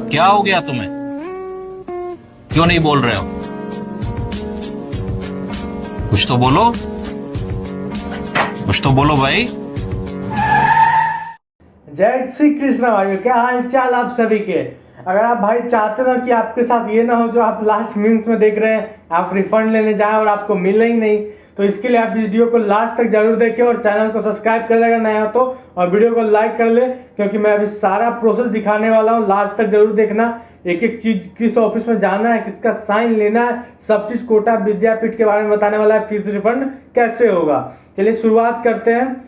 क्या हो गया तुम्हें? क्यों नहीं बोल रहे हो? कुछ तो बोलो, कुछ तो बोलो भाई। जय श्री कृष्ण भाइयों, क्या हाल चाल आप सभी के। अगर आप भाई चाहते हो कि आपके साथ ये ना हो जो आप लास्ट मिनट्स में देख रहे हैं, आप रिफंड लेने जाएं और आपको मिले ही नहीं, तो इसके लिए आप वीडियो को लास्ट तक जरूर देखें और चैनल को सब्सक्राइब कर लेगा नया हो तो, और वीडियो को लाइक कर ले, क्योंकि मैं अभी सारा प्रोसेस दिखाने वाला हूँ। लास्ट तक जरूर देखना, एक एक चीज किस ऑफिस में जाना है, किसका साइन लेना है, सब चीज कोटा विद्यापीठ के बारे में बताने वाला है, फीस रिफंड कैसे होगा। चलिए शुरुआत करते हैं।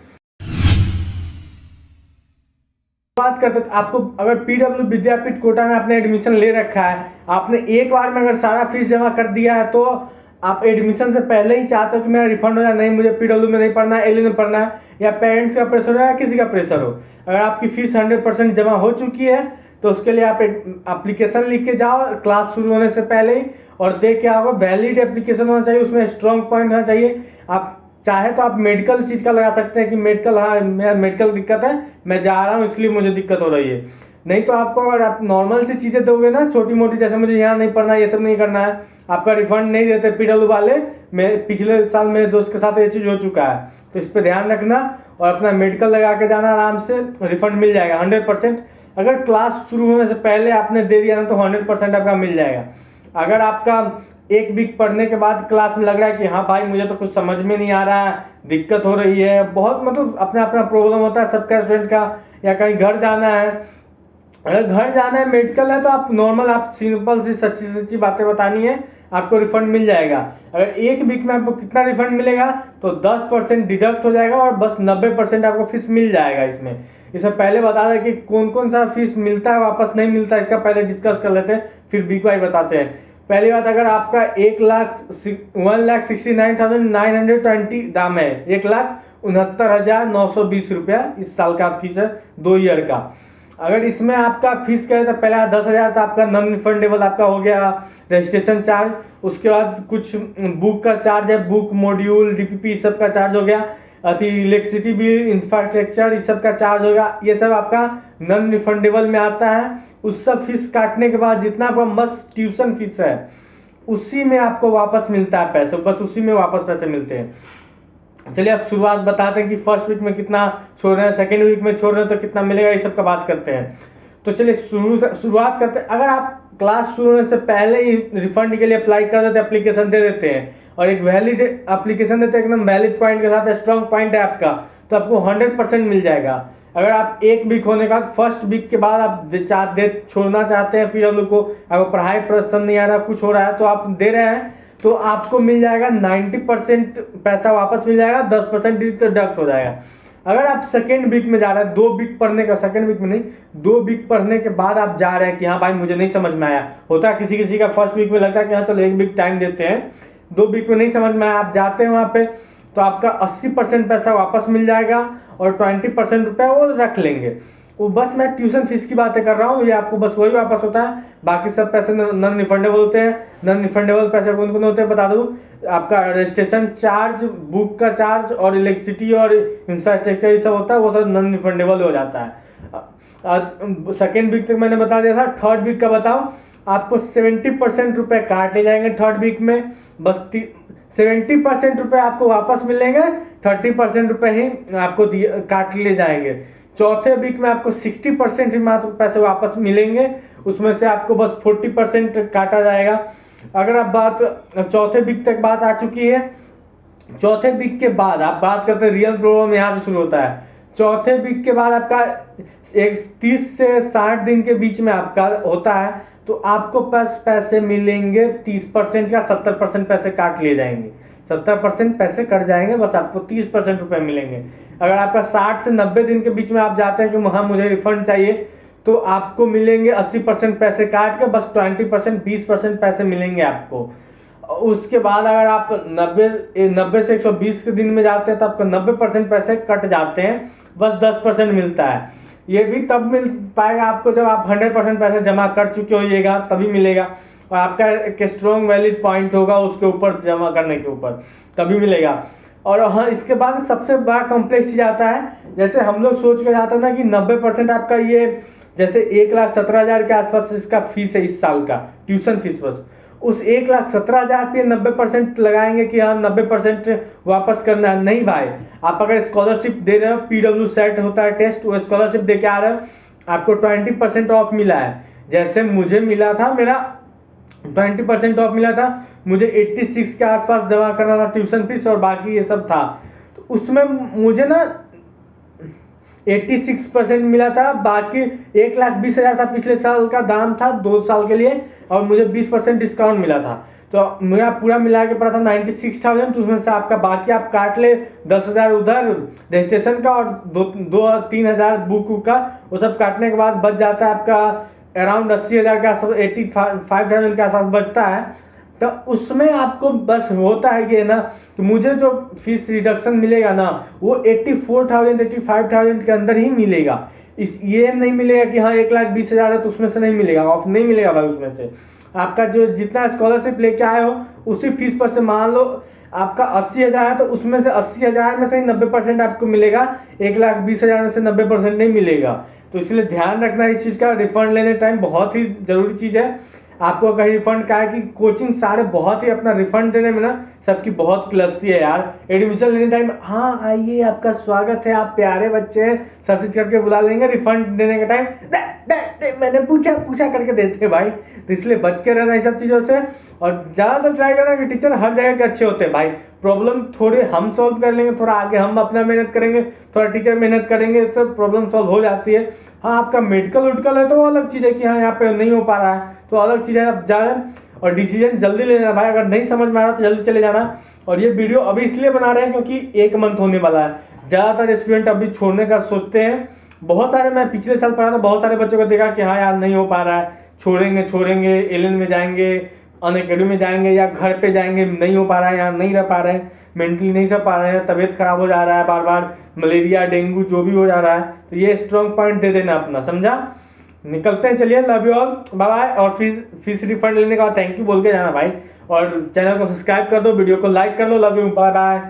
बात करते हैं, आपको अगर पीडब्ल्यू विद्यापीठ कोटा में आपने एडमिशन ले रखा है, आपने एक बार में अगर सारा फीस जमा कर दिया है, तो आप एडमिशन से पहले ही चाहते हो कि मेरा रिफंड हो जाए, नहीं मुझे पीडब्ल्यू में नहीं पढ़ना है, एलयू में पढ़ना है, या पेरेंट्स का प्रेशर हो या किसी का प्रेशर हो, अगर आपकी फीस 100% जमा हो चुकी है तो उसके लिए आप एप्लीकेशन लिख के जाओ क्लास शुरू होने से पहले ही, और देख के आओ। वैलिड एप्लीकेशन होना चाहिए, उसमें स्ट्रॉन्ग पॉइंट होना चाहिए। आप चाहे तो आप मेडिकल चीज का लगा सकते हैं कि मेडिकल, हाँ मेरा मेडिकल दिक्कत है, मैं जा रहा हूँ इसलिए मुझे दिक्कत हो रही है। नहीं तो आपको अगर आप नॉर्मल सी चीजें दोगे ना, छोटी मोटी, जैसे मुझे यहाँ नहीं पढ़ना, ये सब नहीं करना है, आपका रिफंड नहीं देते पीडब्ल्यू वाले। मैं पिछले साल मेरे दोस्त के साथ ये चीज हो चुका है, तो इस पर ध्यान रखना और अपना मेडिकल लगा के जाना, आराम से रिफंड मिल जाएगा 100%। अगर क्लास शुरू होने से पहले आपने दे दिया ना तो 100% आपका मिल जाएगा। अगर आपका एक वीक पढ़ने के बाद क्लास में लग रहा है कि हाँ भाई मुझे तो कुछ समझ में नहीं आ रहा है, दिक्कत हो रही है बहुत, मतलब अपना अपना प्रॉब्लम होता है सबका स्टूडेंट का, या कहीं घर जाना है, अगर घर जाना है मेडिकल है तो आप नॉर्मल, आप सिंपल सी सच्ची सच्ची बातें बतानी है, आपको रिफंड मिल जाएगा। अगर एक वीक में आपको कितना रिफंड मिलेगा, तो 10% डिडक्ट हो जाएगा और बस 90% आपको फीस मिल जाएगा। इसमें पहले बता दें कि कौन कौन सा फीस मिलता है वापस नहीं मिलता है, इसका पहले डिस्कस कर लेते हैं, फिर वीक वाइज बताते हैं। पहली बात, अगर आपका 1,69,920 दाम है, 1,69,920 रुपया इस साल का फीस है 2 ईयर का। अगर इसमें आपका फीस करें तो पहला 10,000 तो आपका नॉन रिफंडेबल आपका हो गया, रजिस्ट्रेशन चार्ज। उसके बाद कुछ बुक का चार्ज है, बुक मॉड्यूल डीपीपी सब का चार्ज हो गया, अति इलेक्ट्रिसिटी बिल, इंफ्रास्ट्रक्चर, इस सब का चार्ज होगा, ये सब आपका नॉन रिफंडेबल में आता है। उस सब फीस काटने के बाद जितना आपका मस्त ट्यूशन फीस है उसी में आपको वापस मिलता है पैसे, बस उसी में वापस पैसे मिलते हैं। चलिए अब शुरुआत बताते हैं कि फर्स्ट वीक में कितना छोड़ रहे हैं, सेकेंड वीक में छोड़ रहे हैं तो कितना मिलेगा, ये सब का बात करते हैं। तो चलिए शुरुआत करते हैं। अगर आप क्लास शुरू होने से पहले ही रिफंड के लिए अप्लाई कर देते, एप्लीकेशन दे देते हैं और एक वैलिड एप्लीकेशन देते हैं, एकदम वैलिड पॉइंट के साथ, स्ट्रॉन्ग पॉइंट है आपका, तो आपको 100% मिल जाएगा। अगर आप एक वीक होने का फर्स्ट वीक के बाद आप छोड़ना चाहते हैं पीडब्ल्यू को, आपको पढ़ाई पसंद नहीं आ रहा, कुछ हो रहा है, तो आप दे रहे हैं, तो आपको मिल जाएगा 90% पैसा वापस मिल जाएगा, 10% डिडक्ट हो जाएगा। अगर आप सेकेंड वीक में जा रहे हैं, 2 वीक पढ़ने का, सेकेंड वीक में नहीं, 2 वीक पढ़ने के बाद आप जा रहे हैं कि हाँ भाई मुझे नहीं समझ में आया, होता है किसी किसी का फर्स्ट वीक में लगता है कि हाँ चलो 1 वीक टाइम देते हैं, 2 वीक में नहीं समझ में आया, आप जाते हैं वहां पे, तो आपका 80% पैसा वापस मिल जाएगा और 20% रुपया वो रख लेंगे। वो बस मैं ट्यूशन फीस की बातें कर रहा हूँ, ये आपको बस वही वापस होता है, बाकी सब पैसे नॉन रिफंडेबल होते हैं। नॉन रिफंडेबल पैसे कौन कौन होते हैं बता दूं, आपका रजिस्ट्रेशन चार्ज, बुक का चार्ज और इलेक्ट्रिसिटी और इंफ्रास्ट्रक्चर ये सब होता है, वो सब नॉन रिफंडेबल हो जाता है। सेकेंड वीक तक मैंने बता दिया था। थर्ड वीक का बताओ, आपको 70% रुपए काट ले जाएंगे थर्ड वीक में, बस 70% रुपए आपको वापस मिलेंगे, 30% रुपए ही आपको काट ले जाएंगे। चौथे वीक में आपको 60% ही मात्र पैसे वापस मिलेंगे, उसमें से आपको बस 40% काटा जाएगा। अगर आप बात चौथे वीक तक बात आ चुकी है, चौथे वीक के बाद आप बात करते हैं, रियल प्रॉब्लम यहाँ से शुरू होता है। चौथे वीक के बाद आपका 30 से 60 दिन के बीच में आपका होता है, तो आपको पास पैसे मिलेंगे 30% या 70% पैसे काट लिए जाएंगे, 70% पैसे कट जाएंगे, बस आपको 30% रुपए मिलेंगे। अगर आपका 60 से 90 दिन के बीच में आप जाते हैं कि हाँ मुझे रिफंड चाहिए, तो आपको मिलेंगे 80% पैसे काट के, बस 20% पैसे मिलेंगे आपको। उसके बाद अगर आप 90 से 120 के दिन में जाते हैं तो आपको 90% पैसे कट जाते हैं, बस 10% मिलता है। ये भी तब मिल पाएगा आपको जब आप 100% पैसे जमा कर चुके होइएगा, तभी मिलेगा, और आपका एक स्ट्रॉन्ग वैलिड पॉइंट होगा उसके ऊपर, जमा करने के ऊपर, तभी मिलेगा। और हाँ, इसके बाद सबसे बड़ा कॉम्प्लेक्स चीज आता है, जैसे हम लोग सोच के जाते हैं ना कि 90% आपका ये जैसे 1,17,000 के आसपास इसका फीस है इस साल का ट्यूशन फीस, बस उस 1,17,000 पे 90% लगाएंगे कि हाँ 90% वापस करना है, नहीं भाई। आप अगर स्कॉलरशिप दे रहे हो, PW सेट होता है टेस्ट, वो स्कॉलरशिप दे के आ रहे हो, आपको 20% ऑफ मिला है। जैसे मुझे मिला था, मेरा 20% ऑफ मिला था, मुझे 86 के आसपास जमा करना था ट्यूशन फीस और बाकी ये सब था, तो उसमें मुझे ना 86% मिला था, बाकी 1,20,000 था पिछले साल का दाम था 2 साल के लिए, और मुझे 20% डिस्काउंट मिला था, तो मेरा पूरा मिला के पड़ा था 96,000। तो उसमें से आपका बाकी आप काट ले 10,000 उधर रजिस्ट्रेशन का और 2-3,000 बुक का, वो सब काटने के बाद बच जाता है आपका अराउंड 80,000 के आसपास, 85,000 के आसपास बचता है। तो उसमें आपको बस होता है कि ना कि मुझे जो फीस रिडक्शन मिलेगा ना वो 84,000 85,000 के अंदर ही मिलेगा। इस ये नहीं मिलेगा कि हाँ 1,20,000 है तो उसमें से नहीं मिलेगा, ऑफ नहीं मिलेगा भाई। उसमें से आपका जो जितना स्कॉलरशिप लेके आए हो उसी फीस पर से मान लो आपका 80,000 है तो उसमें से 80,000 में से ही 90% आपको मिलेगा, 1,20,000 में से 90% नहीं मिलेगा। तो इसलिए ध्यान रखना इस चीज़ का, रिफंड लेने टाइम बहुत ही जरूरी चीज़ है। आपको कहीं रिफंड का है कि कोचिंग सारे बहुत ही अपना रिफंड देने में ना सबकी बहुत क्लस्ती है यार। एडमिशन लेने टाइम हाँ आइए आपका स्वागत है, आप प्यारे बच्चे हैं, सब चीज करके बुला लेंगे, रिफंड देने के टाइम मैंने पूछा करके देते हैं भाई। तो इसलिए बच के रहना इन सब चीज़ों से, और ज़्यादातर ट्राई करना कि टीचर हर जगह के अच्छे होते हैं भाई। प्रॉब्लम थोड़ी हम सॉल्व कर लेंगे, थोड़ा आगे हम अपना मेहनत करेंगे, थोड़ा टीचर मेहनत करेंगे, इससे प्रॉब्लम सॉल्व हो जाती है। हाँ आपका मेडिकल उडकल है तो वो अलग चीज़ है कि हाँ यहाँ पे नहीं हो पा रहा है तो अलग चीज़ है, आप जाए और डिसीजन जल्दी लेना भाई। अगर नहीं समझ में आ रहा तो जल्दी चले जाना। और ये वीडियो अभी इसलिए बना रहे हैं क्योंकि 1 मंथ होने वाला है, ज़्यादातर स्टूडेंट अभी छोड़ने का सोचते हैं। बहुत सारे, मैं पिछले साल पढ़ा था, बहुत सारे बच्चों को देखा कि हाँ यार नहीं हो पा रहा है, छोड़ेंगे, एलन में जाएंगे, अनअकैडमी में जाएंगे या घर पे जाएंगे, नहीं हो पा रहा है, यहाँ नहीं रह पा रहे हैं, मेंटली नहीं रह पा रहे हैं, तबीयत खराब हो जा रहा है, बार बार मलेरिया डेंगू जो भी हो जा रहा है। तो ये स्ट्रॉन्ग पॉइंट दे देना अपना, समझा। निकलते हैं, चलिए, love you all, bye bye. और फीस रिफंड लेने का थैंक यू बोल के जाना भाई, और चैनल को सब्सक्राइब कर दो, वीडियो को लाइक कर लो, लव यू, बाय बाय।